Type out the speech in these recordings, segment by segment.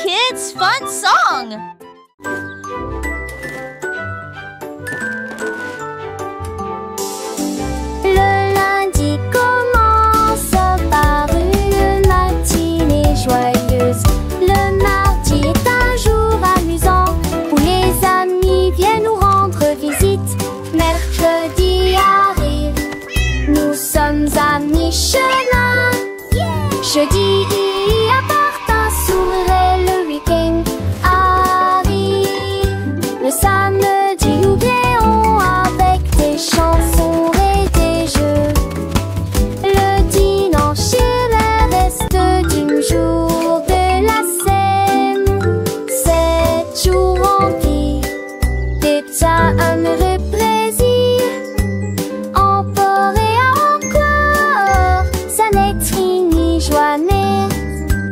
kids' fun song! Le lundi commence par une matinée joyeuse. Le mardi est un jour amusant où les amis viennent nous rendre visite. Mercredi arrive, nous sommes à mi-chemin. Jeudi apporte un sourire et le week-end arrive. Le samedi oublions avec des chansons et des jeux. Le dimanche est le reste du jour de la semaine. 7 jours remplis d'état heureux plaisir. Encore et encore, ça n'est ni joie n'est.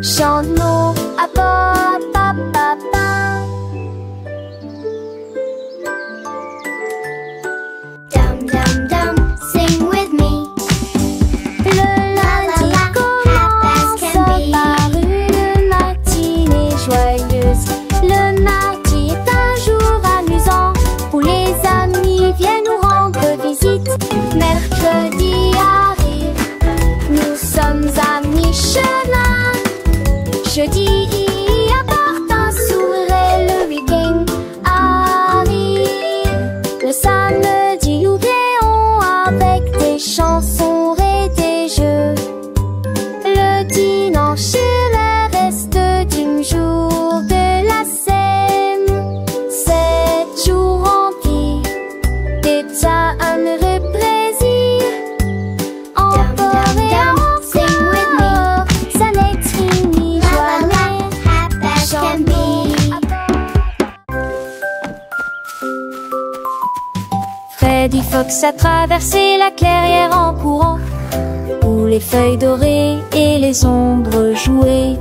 Chante-nous à papa, papa. Dum dum dum, sing with me. Le lundi commence par une matinée joyeuse. Le mardi est un jour amusant où les amis viennent nous rendre visite. Mercredi arrive, nous sommes à mi-chemin. Jeudi apporte un sourire et le week-end arrive. Le samedi oublions avec des chansons et des jeux. Le dimanche est le reste du jour de la semaine. 7 jours remplis d'état heureux plaisir. Encore et encore, ça n'est ni joie n'est. Chante-nous. Freddy Fox a traversé la clairière en courant, où les feuilles dorées et les ombres jouaient.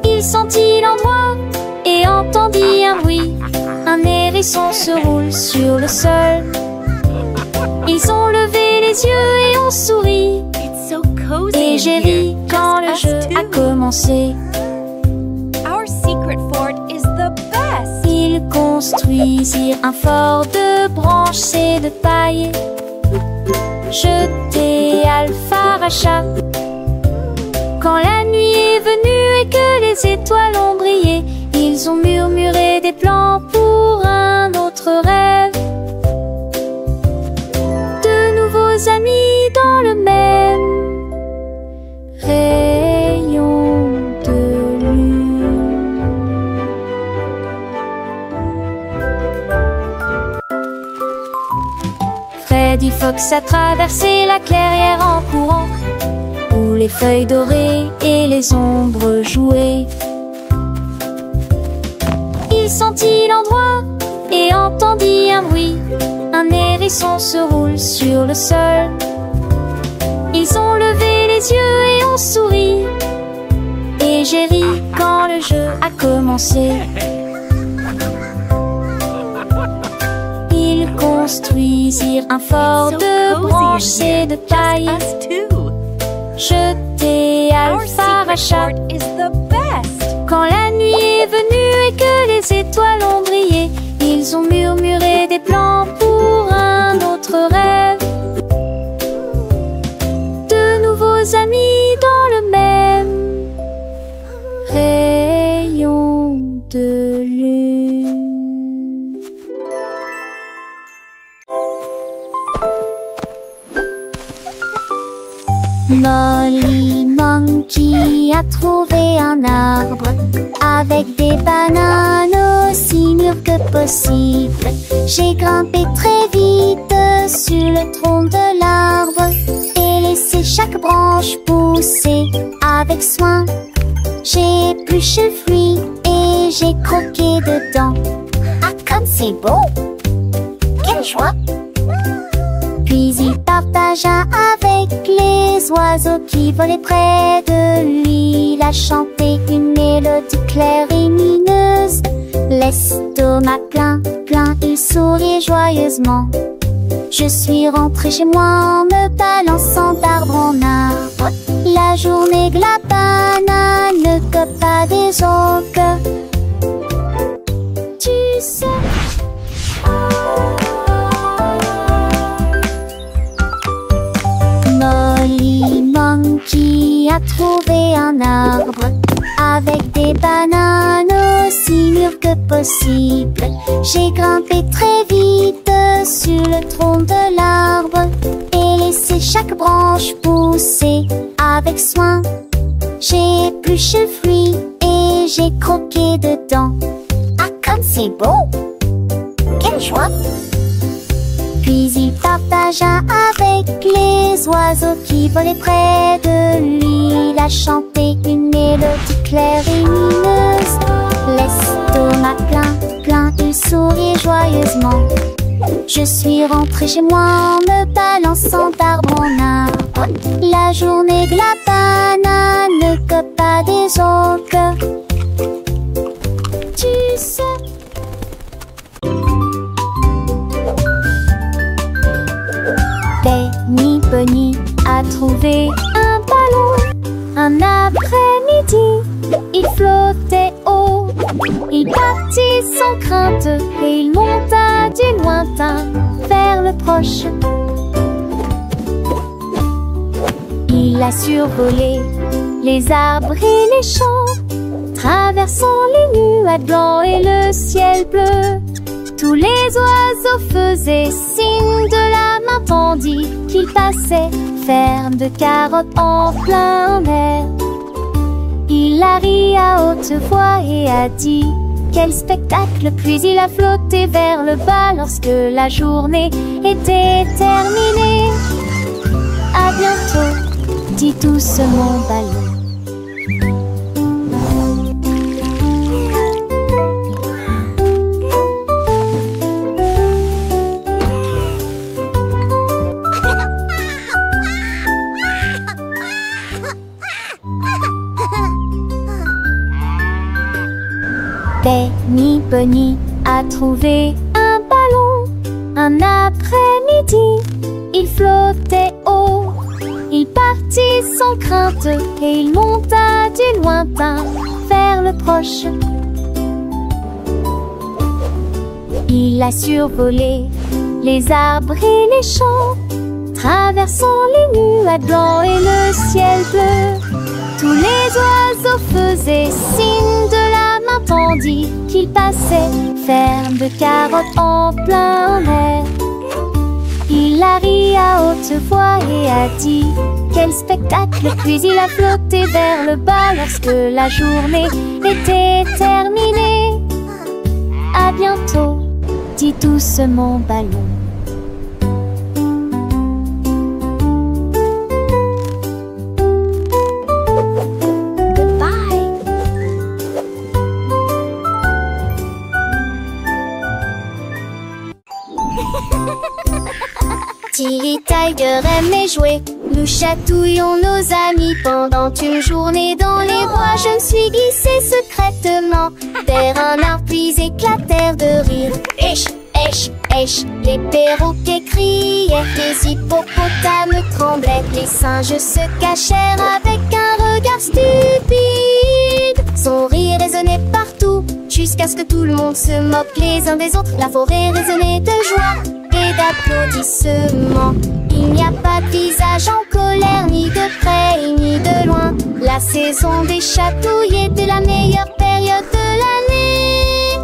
Il sentit l'endroit et entendit un bruit. Un hérisson se roule sur le sol. Ils ont levé les yeux et ont souri. It's so cozy Et j'ai ri quand le jeu a commencé. Our secret fort is the best! Ils construisirent un fort de branches et de paille. Jeté Alpharacha. Quand la nuit est venue et que les étoiles ont brillé, ils ont murmuré des plans pour un autre rêve. De nouveaux amis dans le même rayon de lune. Freddy Fox a traversé la clairière en courant, où les feuilles dorées et les ombres jouaient. Il sentit l'endroit et entendit un bruit. Un hérisson se roule sur le sol. Ils ont levé les yeux et ont souri. Et j'ai ri quand le jeu a commencé. Ils construisirent un fort de branches et de paille. Us too! Jeté Our secret Alpharacha. fort is the best! Quand la nuit est venue et que les étoiles ont brillé, ils ont murmuré des plans pour un autre rêve. De nouveaux amis dans le même rayon de lune. Molly Monkey a trouvé un arbre avec des bananes aussi mûres que possible. J'ai grimpé très vite sur le tronc de l'arbre et laissé chaque branche pousser avec soin. J'ai épluché le fruit et j'ai croqué dedans. Ah, comme c'est beau! Quelle joie! Puis il partagea avec les oiseaux qui volaient près de lui. Il a chanté une mélodie claire et lumineuse. L'estomac plein, il sourit joyeusement. Je suis rentrée chez moi en me balançant d'arbre en arbre. La journée de la banane pas des autres. Tu sais. Molly Monkey a trouvé un arbre avec des bananes aussi mûres que possible. J'ai grimpé très vite sur le tronc de l'arbre et laissé chaque branche pousser avec soin. J'ai épluché le fruit et j'ai croqué dedans. Ah, comme c'est beau! Quelle joie! Puis il partagea avec les oiseaux qui volaient près de lui. Il a chanté une mélodie claire et lumineuse. L'estomac plein, il sourit joyeusement. Je suis rentrée chez moi en me balançant d'arbre en arbre. La journée de la banane ne cope pas des autres. Tu sais. Benny Bunny a trouvé un ballon. Un après-midi, il flottait haut. Il partit sans crainte et il monta du lointain vers le proche. Il a survolé les arbres et les champs, traversant les nuages blancs et le ciel bleu. Tous les oiseaux faisaient signe de la main tandis qu'il passait, ferme de carottes en plein air. Il a ri à haute voix et a dit quel spectacle, puis il a flotté vers le bas lorsque la journée était terminée. À bientôt, dit doucement ballon. Benny Bunny a trouvé un ballon. Un après-midi, il flottait haut. Il partit sans crainte et il monta du lointain vers le proche. Il a survolé les arbres et les champs, traversant les nuages blancs et le ciel bleu. Tous les oiseaux faisaient signe de la main tandis qu'il passait, ferme de carottes en plein air. Il a ri à haute voix et a dit quel spectacle, puis il a flotté vers le bas lorsque la journée était terminée. À bientôt, dit doucement ballon. Tilly Tiger aimait jouer. Nous chatouillons nos amis pendant une journée dans les bois. Je me suis glissée secrètement vers un arbre puis éclatèrent de rire. Esh, esh, esh, les perroquets criaient, les hippopotames tremblaient, les singes se cachèrent avec un regard stupide. Son rire résonnait partout jusqu'à ce que tout le monde se moque les uns des autres. La forêt résonnait de joie et d'applaudissements. Il n'y a pas de visage en colère, ni de près ni de loin. La saison des chatouilles était la meilleure période de l'année.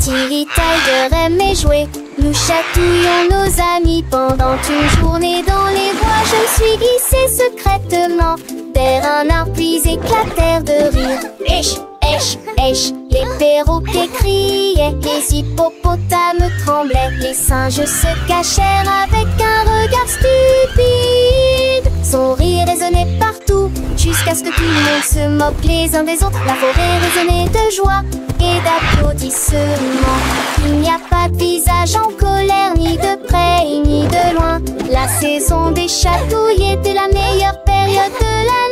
Tilly Tiger aimait jouer. Nous chatouillons nos amis pendant une journée dans les bois. Je me suis glissée secrètement vers un arbre puis éclatèrent de rire. Esh, esh, esh, les perroquets criaient, les hippopotames tremblaient, les singes se cachèrent avec un regard stupide. Son rire résonnait partout jusqu'à ce que tout le monde se moque les uns des autres. La forêt résonnait de joie et d'applaudissements. Il n'y a pas de visage en colère, ni de près ni de loin. La saison des chatouilles était la meilleure période de l'année.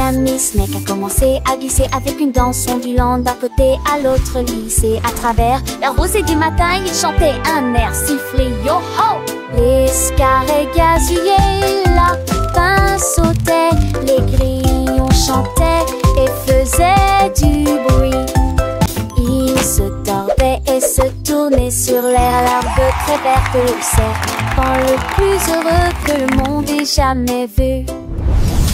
Sammy Snake a commencé à glisser avec une danse ondulant d'un côté à l'autre lycée. À travers la rosée du matin, il chantait un air sifflé yo-ho. Les scarets gazouillaient, la lapin sautait, les grillons chantaient et faisaient du bruit. Ils se tordaient et se tournaient sur l'air, l'arbre très verte le serpent le plus heureux que le monde ait jamais vu.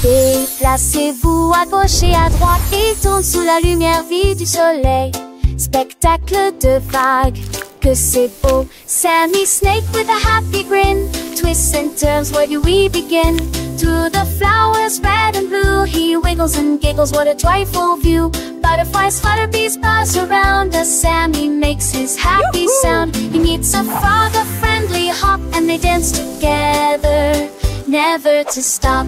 Déplacez-vous à gauche et à droite, il tourne sous la lumière vive du soleil. Spectacle de vagues, que c'est beau. Sammy Snake with a happy grin twists and turns, where do we begin? To the flowers red and blue, he wiggles and giggles, what a joyful view. Butterflies flutter, bees buzz around as Sammy makes his happy sound. He meets a frog, a friendly hop, and they dance together, never to stop.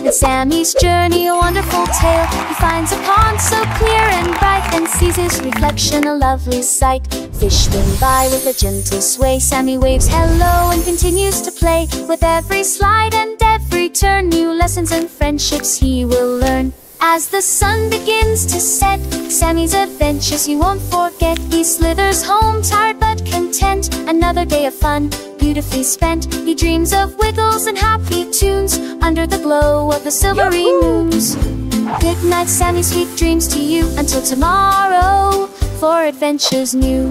And Sammy's journey, a wonderful tale. He finds a pond so clear and bright, and sees his reflection, a lovely sight. Fish swim by with a gentle sway. Sammy waves hello and continues to play. With every slide and every turn, new lessons and friendships he will learn. As the sun begins to set, Sammy's adventures he won't forget. He slithers home tired but content, another day of fun beautifully spent. He dreams of wiggles and happy tunes under the glow of the silvery moons. Good night, Sammy, sweet dreams to you, until tomorrow for adventures new.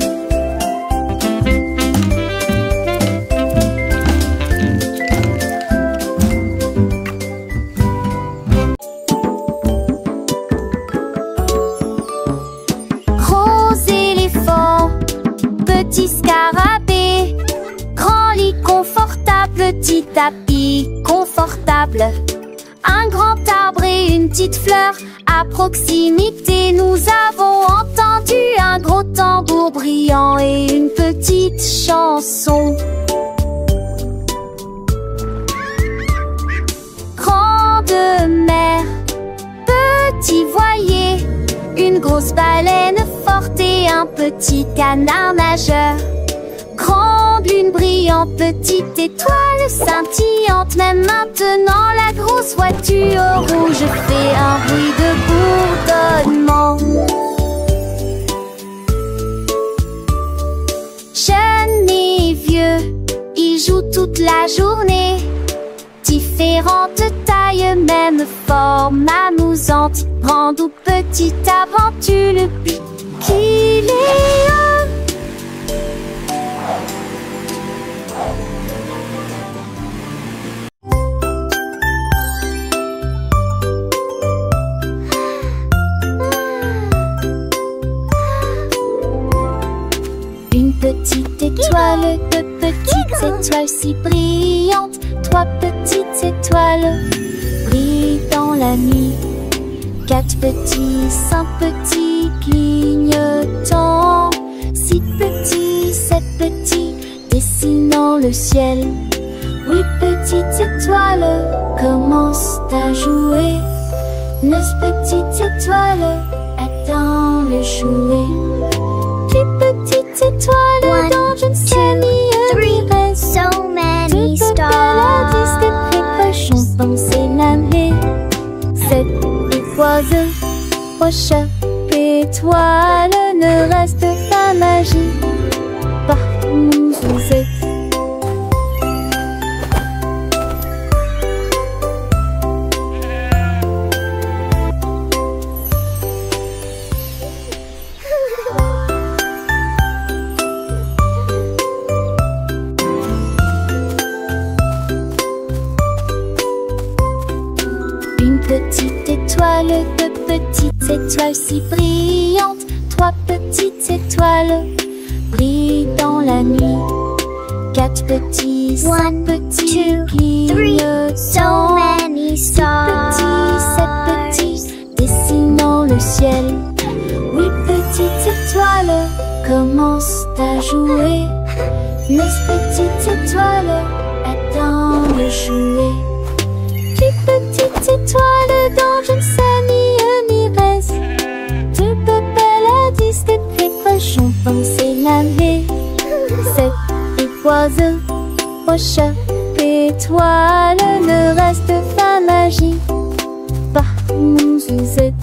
Petit scarabée, grand lit confortable, petit tapis confortable, un grand arbre et une petite fleur. À proximité, nous avons entendu un gros tambour brillant et une petite chanson. Grande mer, petit voilier, une grosse baleine forte et un petit canard nageur. Grande lune brillante, petite étoile scintillante. Même maintenant la grosse voiture rouge fait un bruit de bourdonnement. Jeunes et vieux, ils jouent toute la journée. Différentes tailles, même forme amusante. Grande ou petite aventure, le but qu'il est un. Une petite étoile, deux petites étoiles si brillantes. Trois petites étoiles brillent dans la nuit. Quatre petits, cinq petits clignotants. Six petits, sept petits dessinant le ciel. Huit petites étoiles commencent à jouer. Neuf petites étoiles attendent le jouet. Dix petites étoiles dans une série reste. So many stars. Des cochons danser l'année. Sept étoiles, prochaine étoile, ne reste pas magique partout où vous êtes. Une petite étoile, deux petites étoiles si brillantes. Trois petites étoiles brillent dans la nuit. Quatre petits, cinq petits clignotants. So many Six stars. petits, sept petits dessinant le ciel. Huit petites étoiles commencent à jouer. Neuf petites étoiles attendent le jouet. Dix petites étoiles dans une série reste. Deux belles à 10 des précoches On s'est lavé 7 oiseaux au chat étoile ne reste pas magique par mon Suzette.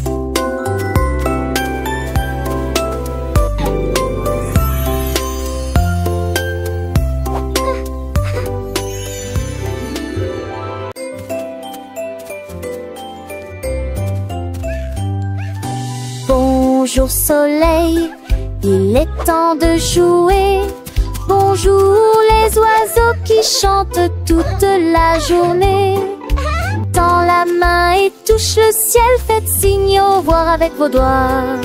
Bonjour soleil, il est temps de jouer. Bonjour les oiseaux qui chantent toute la journée. Tends la main et touche le ciel, faites signe au revoir avec vos doigts.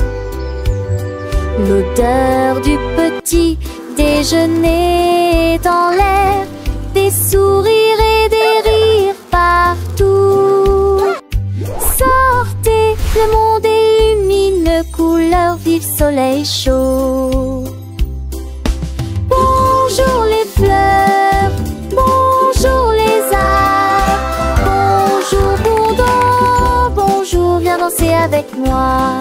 L'odeur du petit déjeuner est dans l'air, des sourires et des rires partout. Sortez, le monde illumine, couleur vive, soleil chaud. Bonjour les fleurs, bonjour les arbres, bonjour Bourdon, bonjour, viens danser avec moi.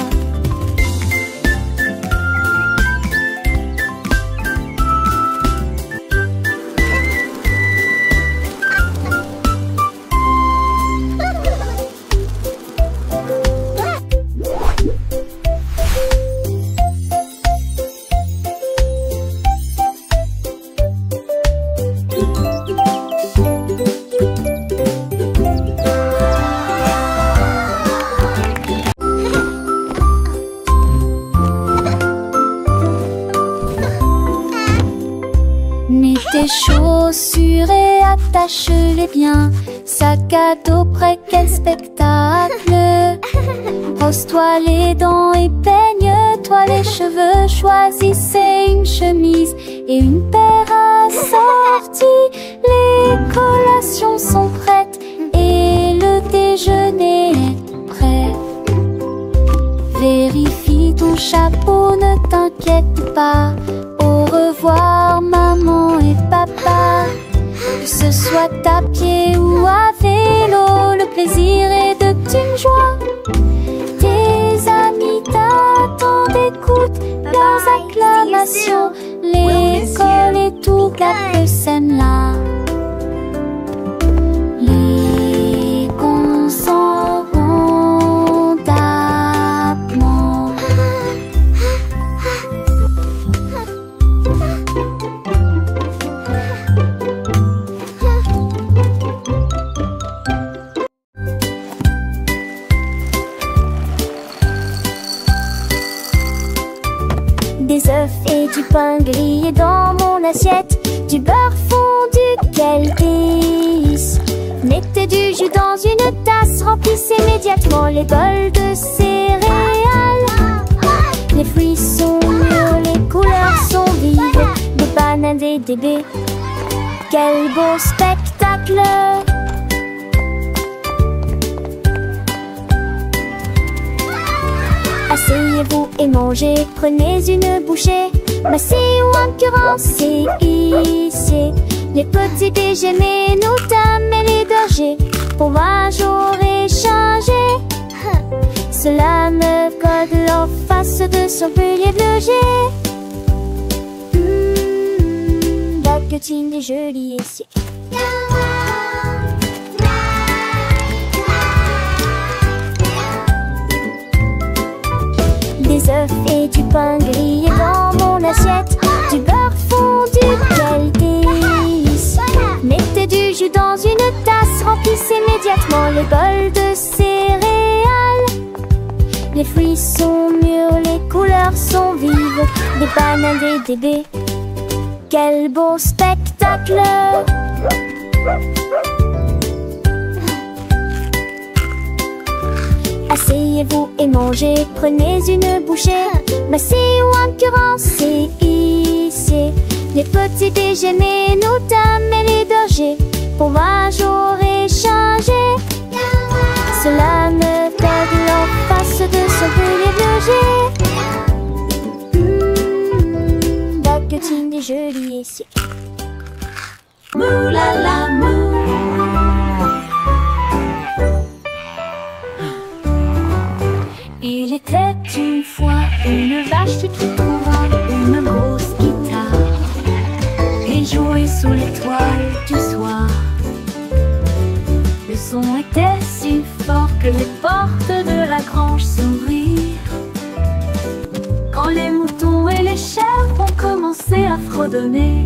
Tes chaussures et attache-les bien. Sac à dos prêt, quel spectacle. Brosse-toi les dents et peigne-toi les cheveux. Choisissez une chemise et une paire assortie. Les collations sont prêtes et le déjeuner est prêt. Vérifie ton chapeau, ne t'inquiète pas. Au revoir maman et papa. Que ce soit à pied ou à vélo, le plaisir est de une joie. Tes amis t'attendent, écoute leurs acclamations. L'école et toute la scène là. Les cons s'en vont d'abord. Des œufs et du pain grillé dans mon assiette, du beurre fondu, quel délice. Mettez du jus dans une tasse, remplissez immédiatement les bols de céréales. Les fruits sont mûrs, les couleurs sont vives, des bananes et des baies. Quel beau spectacle! Asseyez-vous et mangez, prenez une bouchée. Massez ou incurancez, ici. Les petits déjeuners, nos dames et les bergers. Fromage au réchangé. Cela me code en face de son pilier de loger. La cantine est jolie ici. Des œufs et du pain grillé dans mon assiette, du beurre fondu, quel délice. Mettez du jus dans une tasse, remplissez immédiatement les bols de céréales. Les fruits sont mûrs, les couleurs sont vives, des bananes et des baies. Quel beau spectacle! Asseyez-vous et mangez, prenez une bouchée. Massez ou incurancez, ici. Les petits déjeuners, nos dames et les bergers. Fromage au réchangé. Cela me code en face de son pilier de loger. La cantine est jolie ici. Mou la la mou. Il était une fois une vache qui trouva une Quand les moutons et les chèvres vont commencer à fredonner,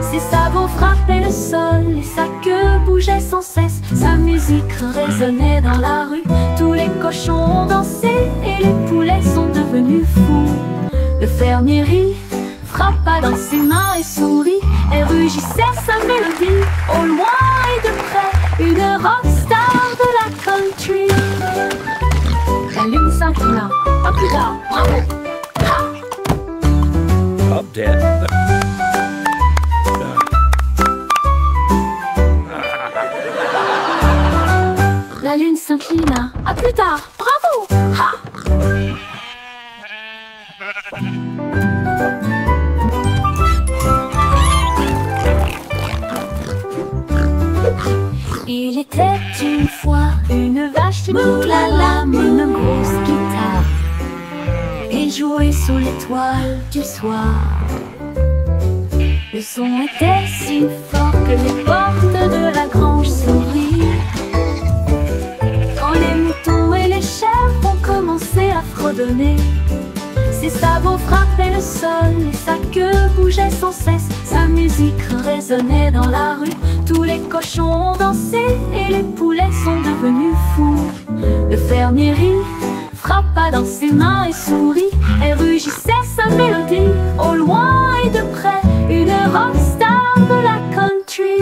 ses sabots frappaient le sol et sa queue bougeait sans cesse. Sa musique résonnait dans la rue, tous les cochons ont dansé et les poulets sont devenus fous. Le fermier rit, frappa dans ses mains et sourit, et rugissait sa mélodie. Au loin et de près, une rockstar de la country. La lune s'inclina, pas plus tard, bravo! Up, Dad. La lune s'inclina, à plus tard, bravo! Ha! Il était une fois une vache moulala, une grosse guitare. Il jouait sous l'étoile du soir. Le son était si fort que les portes de la grange s'ouvrirent. Quand les moutons et les chèvres vont commencer à fredonner, ses sabots frappaient le sol et sa queue bougeait sans cesse. Sa musique résonnait dans la rue, tous les cochons ont dansé et les poulets sont devenus fous. Le fermier rit, frappa dans ses mains et sourit, et rugissait sa mélodie. Au loin et de près, une rockstar de la country.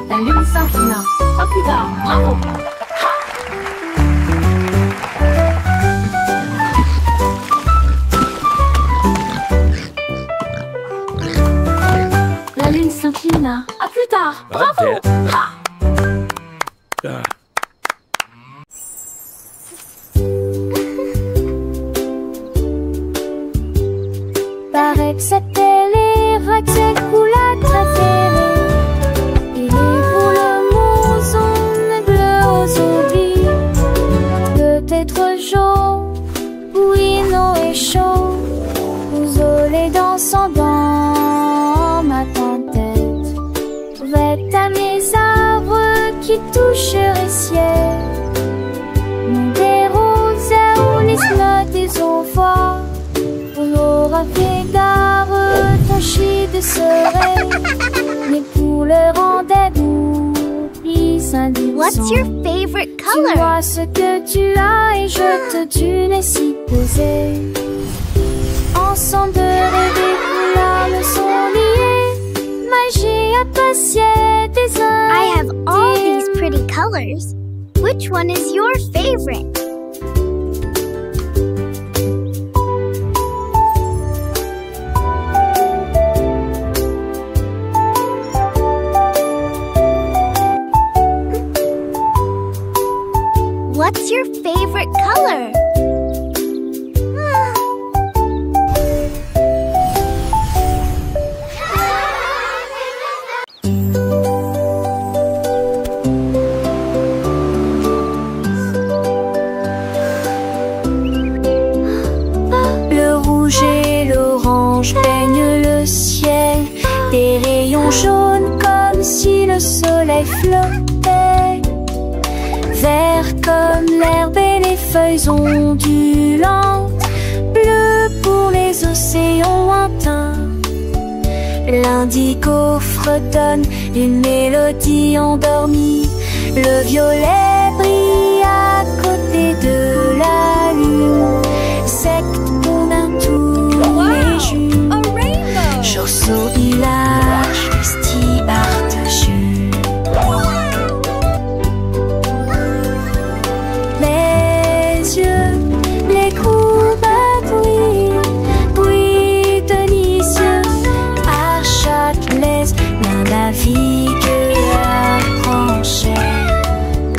La lune s'inclina, à plus tard, bravo! La lune s'inclina, à plus tard, bravo! Ha! Paraît que c'était les racks ou la préférée. Et les boules mouson bleu aux oublis. Peut-être jaune, oui, non et chaud. Vous olez dansant dans ma tête. Vête à mes arbres qui toucheraient ciel. Mon des roses ou les notes des envois. On aura fait d'arbres ton chie de serein. Mais pour le rendre d'oubli s'indifférent. What's your favorite Tu color? vois ce que tu as et je te tue les si posé. Ensemble de rêver où l'âme sont liées. Magie appréciée des uns. I have all these pretty colors. Which one is your favorite? What's your favorite color? Le rouge et l'orange peignent le ciel. Des rayons jaunes comme si le soleil flottait. Vert comme l'herbe et les feuilles ondulantes. Bleu pour les océans lointains. L'indigo fredonne une mélodie endormie. Le violet brille à côté de la lune. Secte qu'on a tous les jours. A rainbow! Chausseau village, sti barteschu. Les yeux, les courbes bruit délicieux. À Châtelet, l'un navigue à Franchet.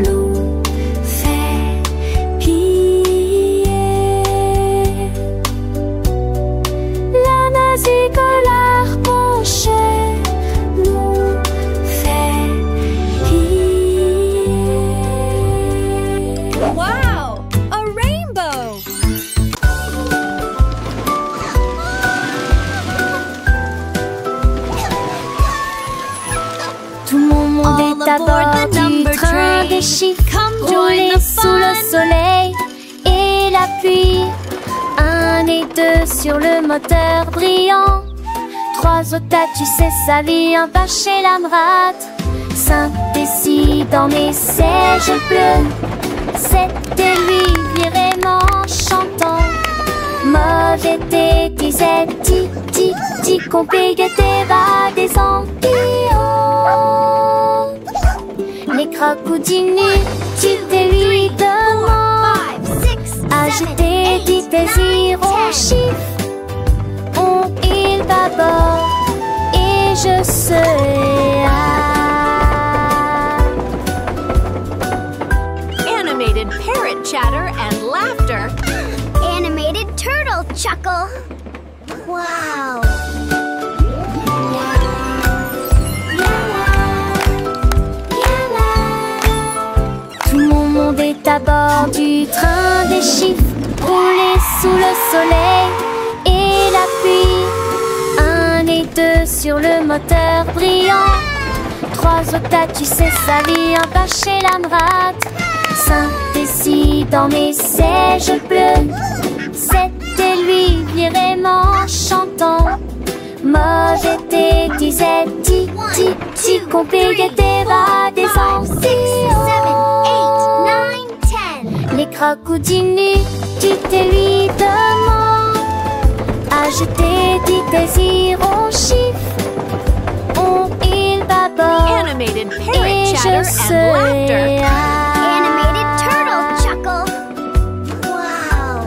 L'eau fait piller. La nazique l'arpenchait. L'eau fait piller. Wow! A rainbow! Tout mon monde All est à aboard bord the du number train train. des chiffres. Come join Rouler the sous le fun. soleil et la pluie. Un sur le moteur brillant. 3 autres, tu sais, sa vie, un pas chez l'Amrat. 5 et 6 dans mes sièges bleus. 7 et lui vraiment chantant. Mauvais thé, disait ti, qu'on paye tes bas des ampillons. Les crocodilles, tu te lui demandes. Agiter, dit désir, on chiffre. On il d'abord et je serai Animated parrot chatter and laughter. Animated turtle chuckle. Wow. Tout mon monde est à bord du train des chiffres, roulé sous le soleil et la pluie. 1 et 2 sur le moteur brillant. 3 autres, tu sais, sa vie, un pas chez l'Amrat. 5 et 6 dans mes sièges bleus. 7 et lui vraiment chantant. Mauvais thé, disait ti, qu'on paye tes bas des ampillons. 7, 8, 9, 10. Les crocodiles, tu te lui demandes. Agiter, dit désir, on chiffre. On il d'abord Animated et parrot je chatter and serai laughter. Animated turtle chuckle. Wow.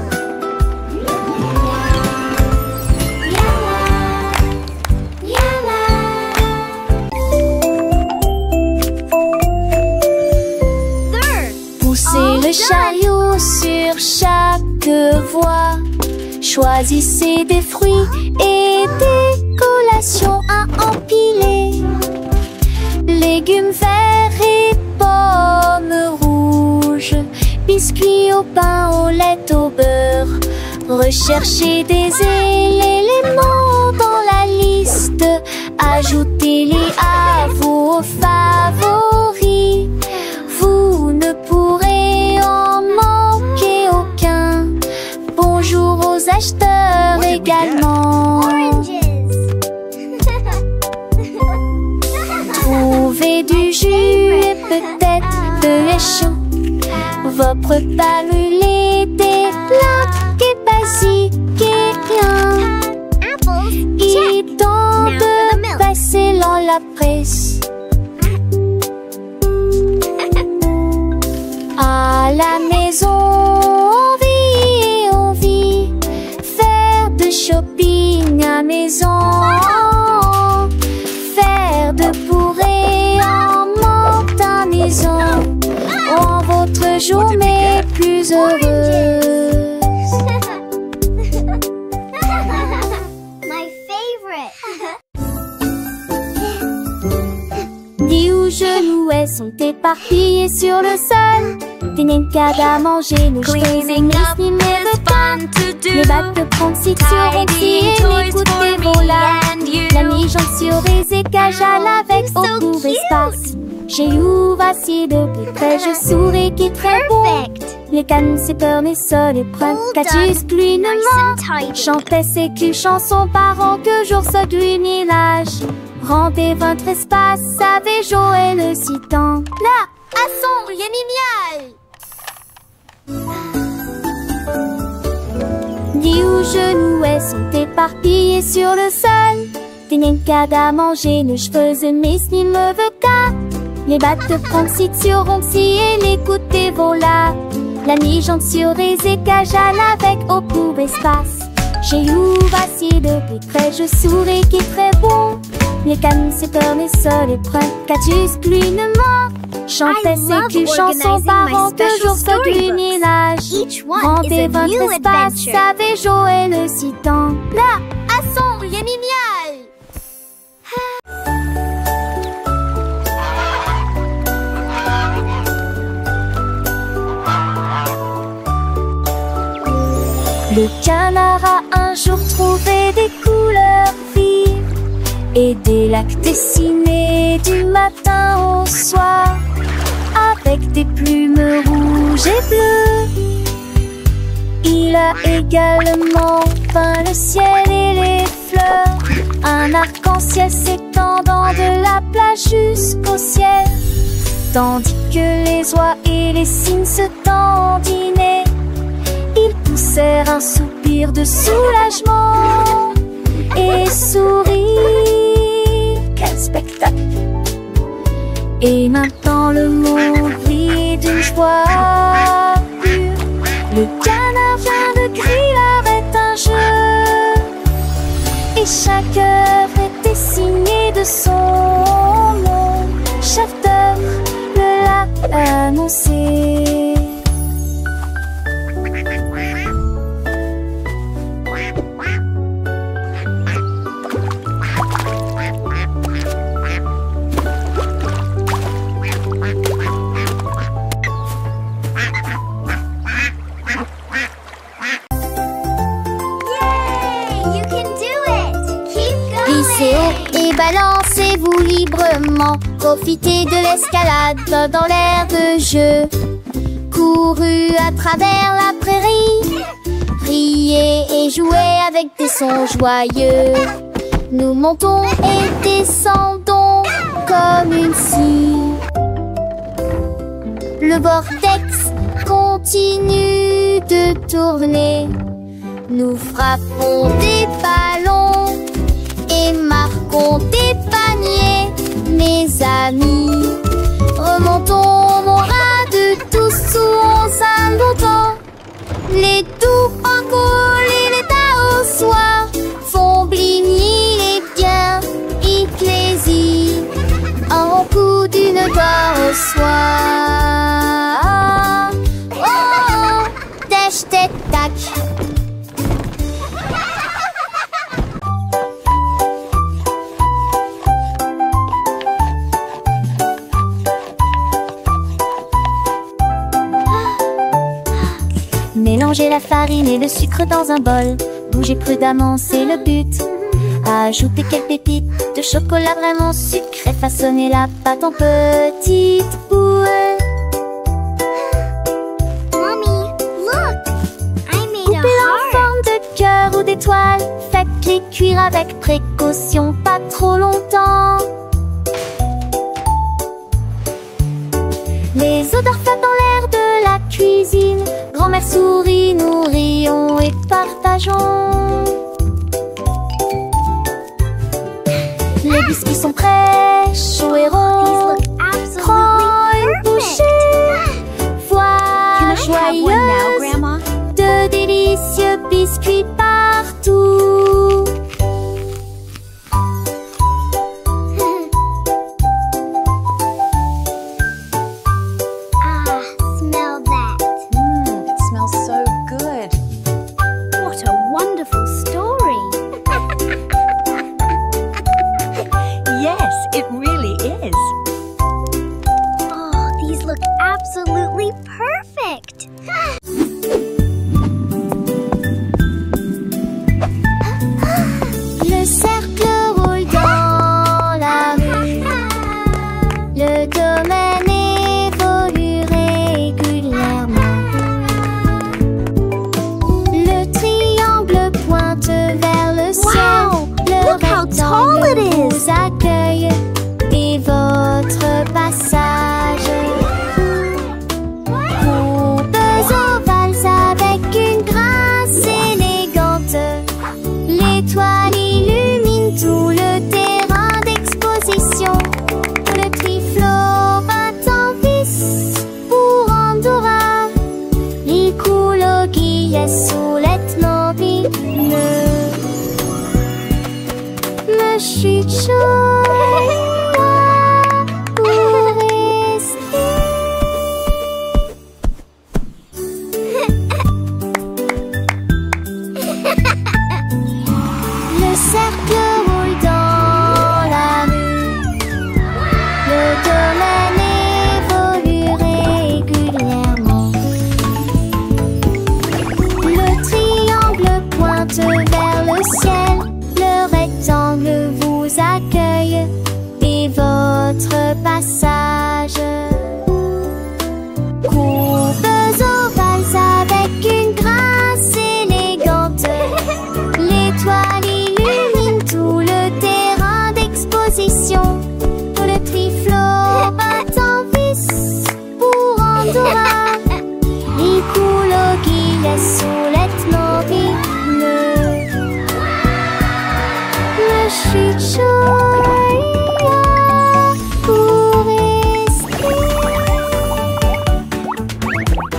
Poussez le chariot sur chaque voie. Choisissez des fruits et des collations à empiler. Légumes verts et pommes rouges. Biscuits au pain, au lait, au beurre. Recherchez des éléments dans la liste. Ajoutez-les à vos favoris. Vous ne pourrez en manquer aucun. Bonjour aux acheteurs également. Oranges. Trouvez du jus et peut-être de l'échou. Vos repas brûlés, des plats et basiques et rien. Apples. Il Check. temps Now for the de milk. passer dans la presse. À la maison, on vit. Faire de shopping à maison. Faire de bourrées en montaison. Rend votre journée plus heureuse. My favorite. Dis où genoux sont éparpillés sur le sol. Des nenkas à manger, nos cheveux et mes les bacs de prendre si sur et écoutez vos larmes. La mi-jambe sur les écages à avec au court espace. J'ai eu assis de plus près, je souris qui est très bon. Perfect. Les cannes, c'est peur, mes sols et prennent catus plus ne Nice ment. and tidy. Chantait ses culs chansons par an que jour se du village. Rendez votre espace, savez jouer le citant. Là, à sombre, y'a mimial. Dis où genoux sont éparpillés sur le sol. Des nenkas à manger, nos cheveux et mes me veut qu'à. Les battes de prendre si sur si et l'écoutez vos là. La mi-jambe sur les écages à avec au court espace. J'ai eu assis de plus près, je souris qui est très bon. Les cannes, c'est peur, mes sols et prennent catus plus ne ment. Chantait ses culs chansons par an que jour se du village. Each one is Rendez a votre new espace, adventure. savez jouer le citant. Là, à sombre, y'a mimial. Le canard a un jour trouvé des couleurs vives et des lacs dessinés du matin au soir avec des plumes rouges et bleues. Il a également peint le ciel et les fleurs, un arc-en-ciel s'étendant de la plage jusqu'au ciel. Tandis que les oies et les cygnes se dandinaient, ils poussèrent un soupir de soulagement et sourirent. Quel spectacle! Et maintenant le monde brille d'une joie pure. Le canard vient de griller avec un jeu, et chaque œuvre était signée de son nom. Chef d'œuvre le l'a annoncé. Et balancez-vous librement, profitez de l'escalade dans l'air de jeu. Courez à travers la prairie, riez et jouez avec des sons joyeux. Nous montons et descendons comme une scie. Le vortex continue de tourner. Nous frappons des ballons et marquons des paniers, mes amis. Remontons mon rade tous sous 11 longtemps. Les doux en coule et les tas au soir font bligner les biens et plaisir en coup d'une gloire au soir. Oh, oh, tâche, tête, tac. Mélangez la farine et le sucre dans un bol. Bougez prudemment, c'est le but. Ajoutez quelques pépites de chocolat vraiment sucré. Façonnez la pâte en petites boules. Mommy, look! I made a Coupez-la en heart. forme de cœur ou d'étoile. Faites-les cuire avec précaution, pas trop longtemps. Les odeurs flottent dans l'air de la cuisine. Grand-mère sourit, nous rions et partageons. Les biscuits sont prêts, chauds et These ronds. look absolutely Prends une perfect. bouchée. Voilà joyeuse Grandma? de délicieux biscuits partout. Ah, smell that. It smells so good. What a wonderful story. Yes, it really is. Oh, these look absolutely perfect. Le cercle roule dans la rue. Le domaine évolue régulièrement. Le triangle pointe vers le ciel. Wow, Le look how tall it rectangle is. vous accueille et votre passage. Courbes ovales avec une grâce élégante. L'étoile illumine tout le terrain d'exposition. Le triflot bat en vis pour Andorra. Il coule au guillet sous l'étang lumineux. Le chute chaud pour rester. Le cercle roule dans la rue. Le domaine évolue régulièrement. Le triangle pointe vers le ciel. Le rectangle vous accueille et votre passage. Courbes ovales avec une grâce les soulettes mobiles. Le chichou